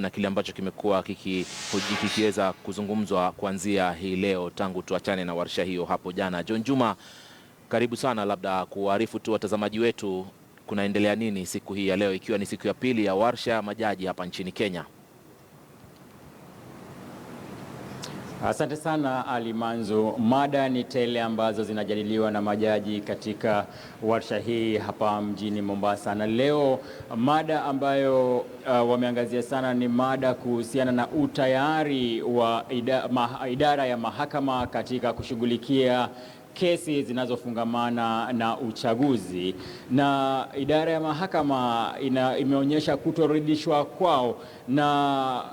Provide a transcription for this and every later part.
Na kile ambacho kimekuwa kikiweza kuzungumzwa kuanzia hii leo tangu tuachane na warsha hiyo hapo jana. John Juma, karibu sana, labda kuarifu tu watazamaji wetu kunaendelea nini siku hii ya leo, ikiwa ni siku ya pili ya warsha majaji hapa nchini Kenya. Asante sana Ali Manzo. Mada ni tele ambazo zinajadiliwa na majaji katika warsha hii hapa mjini Mombasa. Na leo mada ambayo wameangazia sana ni mada kuhusiana na utayari wa idara ya mahakama katika kushughulikia kesi zinazofungamana na uchaguzi. Na idara ya mahakama imeonyesha kutoridhishwa kwao na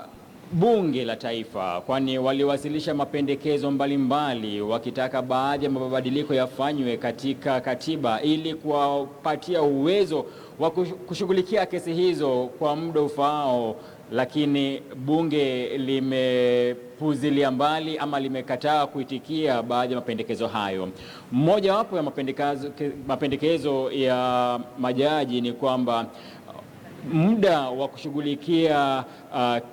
Bunge la Taifa, kwani waliwasilisha mapendekezo mbalimbali wakitaka baadhi ya mabadiliko yafanywe katika katiba ili kuwapatia uwezo wa kushughulikia kesi hizo kwa muda ufaao, lakini bunge limepuzilia mbali ama limekataa kuitikia baadhi ya mapendekezo hayo. Mmoja wapo ya mapendekezo ya majaji ni kwamba muda wa kushughulikia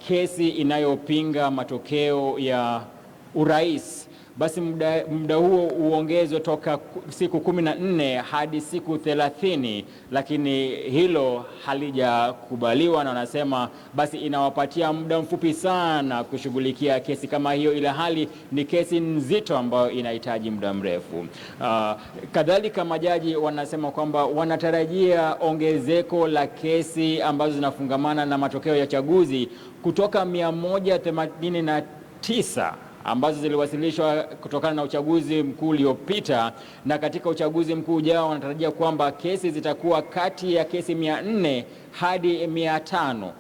kesi inayopinga matokeo ya urais, basi muda huo uongezwe toka siku 14 hadi siku 30, lakini hilo halijakubaliwa na wanasema basi inawapatia muda mfupi sana kushughulikia kesi kama hiyo, ila hali ni kesi nzito ambayo inahitaji muda mrefu. Kadhalika majaji wanasema kwamba wanatarajia ongezeko la kesi ambazo zinafungamana na matokeo ya chaguzi kutoka 189 ambazo ziliwasilishwa kutokana na uchaguzi mkuu uliopita, na katika uchaguzi mkuu ujao wanatarajia kwamba kesi zitakuwa kati ya kesi 400 hadi 500.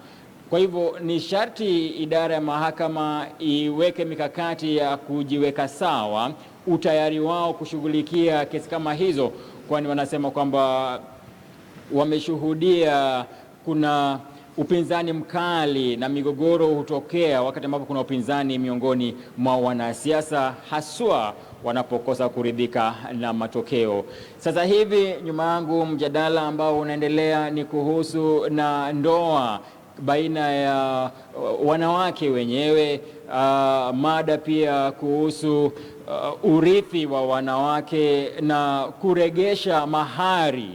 Kwa hivyo ni sharti idara ya mahakama iweke mikakati ya kujiweka sawa utayari wao kushughulikia kesi kama hizo, kwani wanasema kwamba wameshuhudia kuna upinzani mkali na migogoro hutokea wakati ambapo kuna upinzani miongoni mwa wanasiasa, haswa wanapokosa kuridhika na matokeo. Sasa hivi nyuma yangu mjadala ambao unaendelea ni kuhusu na ndoa baina ya wanawake wenyewe, mada pia kuhusu urithi wa wanawake na kuregesha mahari,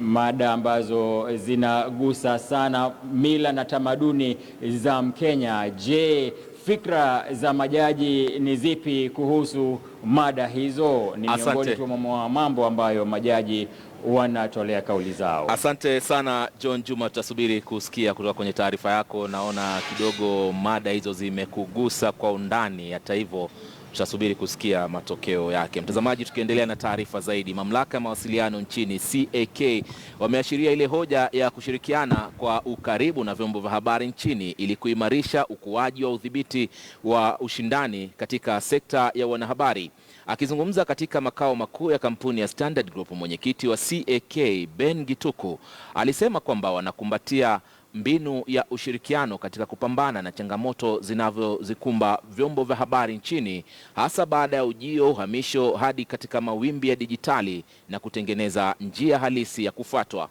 mada ambazo zinagusa sana mila na tamaduni za Mkenya. Je, fikra za majaji ni zipi kuhusu mada hizo? Ni miongoni mwa mambo ambayo majaji wanatolea kauli zao. Asante sana John Juma, tutasubiri kusikia kutoka kwenye taarifa yako. Naona kidogo mada hizo zimekugusa kwa undani, hata hivyo tutasubiri kusikia matokeo yake. Mtazamaji, tukiendelea na taarifa zaidi, mamlaka ya mawasiliano nchini KTN wameashiria ile hoja ya kushirikiana kwa ukaribu na vyombo vya habari nchini ili kuimarisha ukuaji wa udhibiti wa ushindani katika sekta ya wanahabari. Akizungumza katika makao makuu ya kampuni ya Standard Group, mwenyekiti wa KTN Ben Gituku alisema kwamba wanakumbatia mbinu ya ushirikiano katika kupambana na changamoto zinavyozikumba vyombo vya habari nchini, hasa baada ya ujio uhamisho hadi katika mawimbi ya dijitali na kutengeneza njia halisi ya kufuatwa.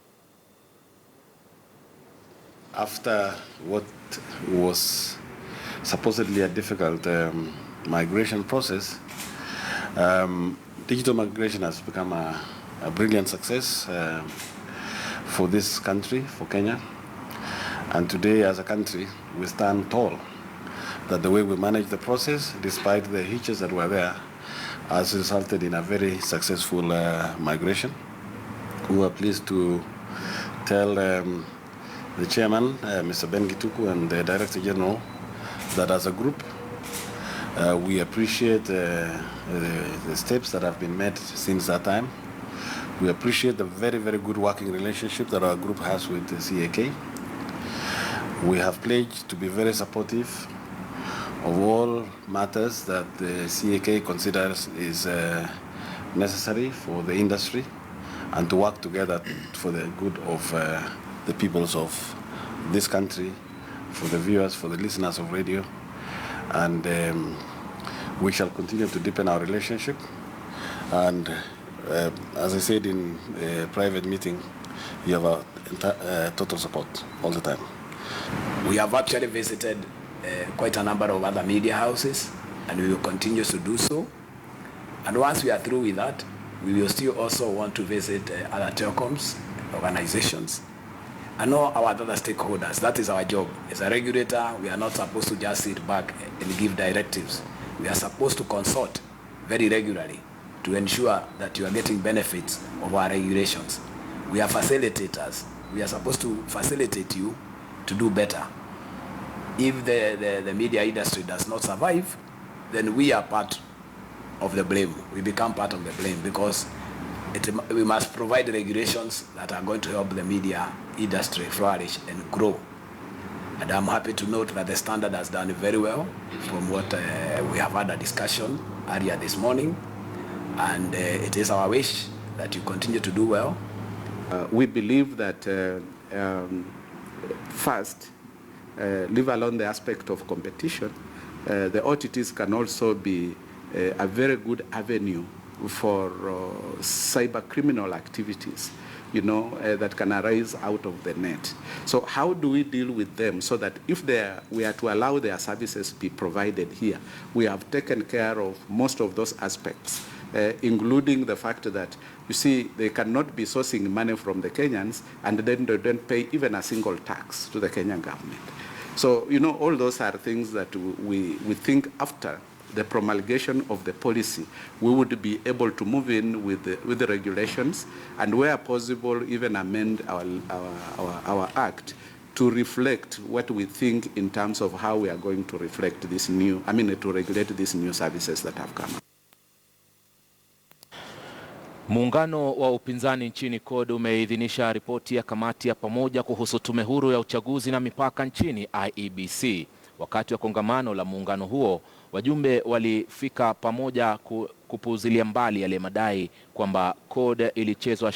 After what was supposedly a difficult migration process, digital migration has become a brilliant success for this country, for Kenya. And today, as a country, we stand tall that the way we manage the process, despite the hitches that were there, has resulted in a very successful migration. We are pleased to tell the chairman, Mr. Ben Gituku, and the Director General that as a group, we appreciate the steps that have been made since that time. We appreciate the very, very good working relationship that our group has with the CAK. We have pledged to be very supportive of all matters that the CAK considers is necessary for the industry, and to work together for the good of the peoples of this country, for the viewers, for the listeners of radio. And we shall continue to deepen our relationship. And as I said in a private meeting, you have our total support all the time. We have actually visited quite a number of other media houses, and we will continue to do so. And once we are through with that, we will still also want to visit other telecoms organizations and all our other stakeholders. That is our job. As a regulator, we are not supposed to just sit back and give directives. We are supposed to consult very regularly to ensure that you are getting benefits of our regulations. We are facilitators. We are supposed to facilitate you to do better. If the media industry does not survive, then we are part of the blame. We become part of the blame because we must provide regulations that are going to help the media industry flourish and grow. And I'm happy to note that the Standard has done very well from what we have had a discussion earlier this morning. And it is our wish that you continue to do well. We believe that first, leave alone the aspect of competition, the OTTs can also be a very good avenue for cyber criminal activities, that can arise out of the net. So how do we deal with them so that if we are to allow their services to be provided here, we have taken care of most of those aspects, including the fact that, you see, they cannot be sourcing money from the Kenyans and then they don't pay even a single tax to the Kenyan government. So, all those are things that we think after the promulgation of the policy, we would be able to move in with the regulations and where possible even amend our act to reflect what we think in terms of how we are going to reflect to regulate these new services that have come up. Muungano wa upinzani nchini CORD umeidhinisha ripoti ya kamati ya pamoja kuhusu tume huru ya uchaguzi na mipaka nchini IEBC. Wakati wa kongamano la muungano huo, wajumbe walifika pamoja kupuuzilia mbali yale madai kwamba CORD ilichezwa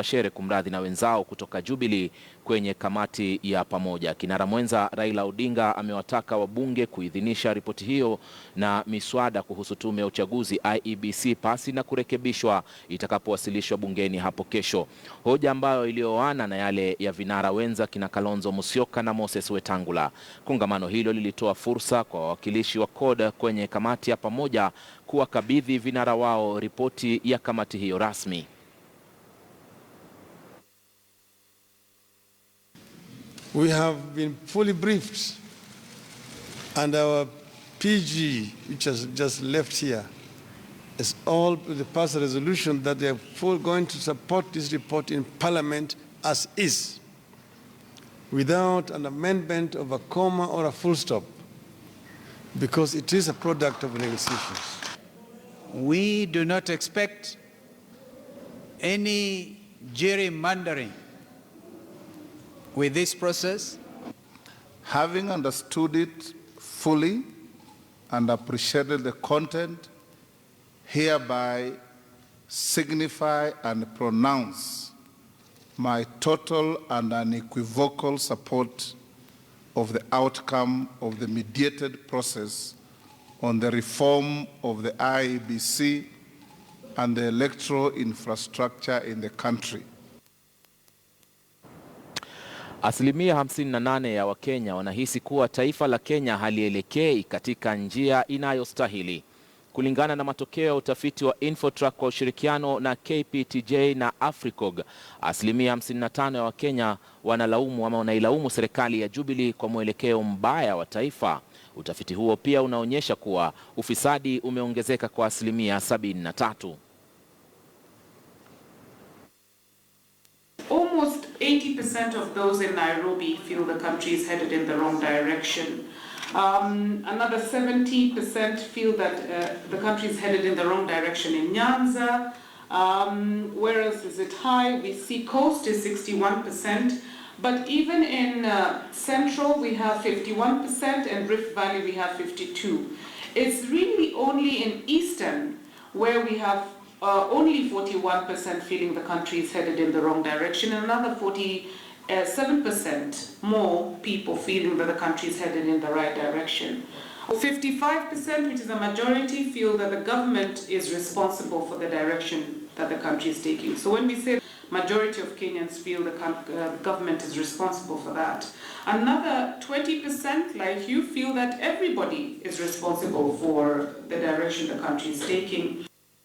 shere kumradhi na wenzao kutoka Jubilee kwenye kamati ya pamoja. Kinara mwenza Raila Odinga amewataka wabunge kuidhinisha ripoti hiyo na miswada kuhusu tume ya uchaguzi IEBC pasi na kurekebishwa itakapowasilishwa bungeni hapo kesho. Hoja ambayo ilioana na yale ya vinara wenza kina Kalonzo Musyoka na Moses Wetangula. Kongamano hilo lilitoa fursa kwa wawakilishi wa CORD kwenye kamati ya pamoja kuwakabidhi vinara wao ripoti ya kamati hiyo rasmi. We have been fully briefed, and our PG, which has just left here, is all the past resolution that they are going to support this report in Parliament as is, without an amendment of a comma or a full stop, because it is a product of negotiations. We do not expect any gerrymandering with this process. Having understood it fully and appreciated the content, hereby signify and pronounce my total and unequivocal support of the outcome of the mediated process on the reform of the IEBC and the electoral infrastructure in the country. Asilimia 58 ya Wakenya wanahisi kuwa taifa la Kenya halielekei katika njia inayostahili. Kulingana na matokeo ya utafiti wa Infotrack kwa ushirikiano na KPTJ na Africog, asilimia 55 ya Wakenya wanailaumu serikali ya Jubilee kwa mwelekeo mbaya wa taifa. Utafiti huo pia unaonyesha kuwa ufisadi umeongezeka kwa asilimia 73. Almost 80% of those in Nairobi feel the country is headed in the wrong direction. Another 70% feel that the country is headed in the wrong direction in Nyanza. Where else is it high? We see Coast is 61%, but even in Central we have 51% and Rift Valley we have 52%. It's really only in Eastern where we have only 41% feeling the country is headed in the wrong direction, and another 47% more people feeling that the country is headed in the right direction. 55%, which is a majority, feel that the government is responsible for the direction that the country is taking. So when we say Majority of Kenyans feel the government is responsible for that. Another 20%, like you, feel that everybody is responsible for the direction the country is taking.